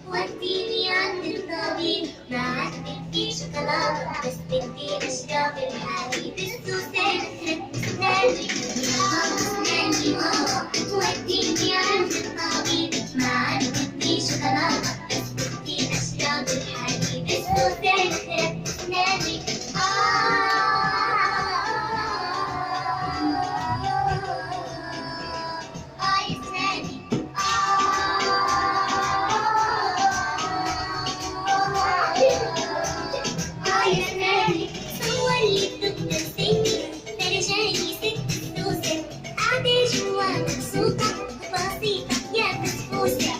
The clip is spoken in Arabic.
وديني عند الطبيب، ما عندك في شوكولاتة بس بدي أشرب الحليب. السوسن ترد أسناني، أسناني ماما. وديني عند الطبيب، ما عندك في شوكولاتة بس بدي أشرب الحليب. السوسن ترد أسناني. مبسوطة بسيطة يا بسبوسة.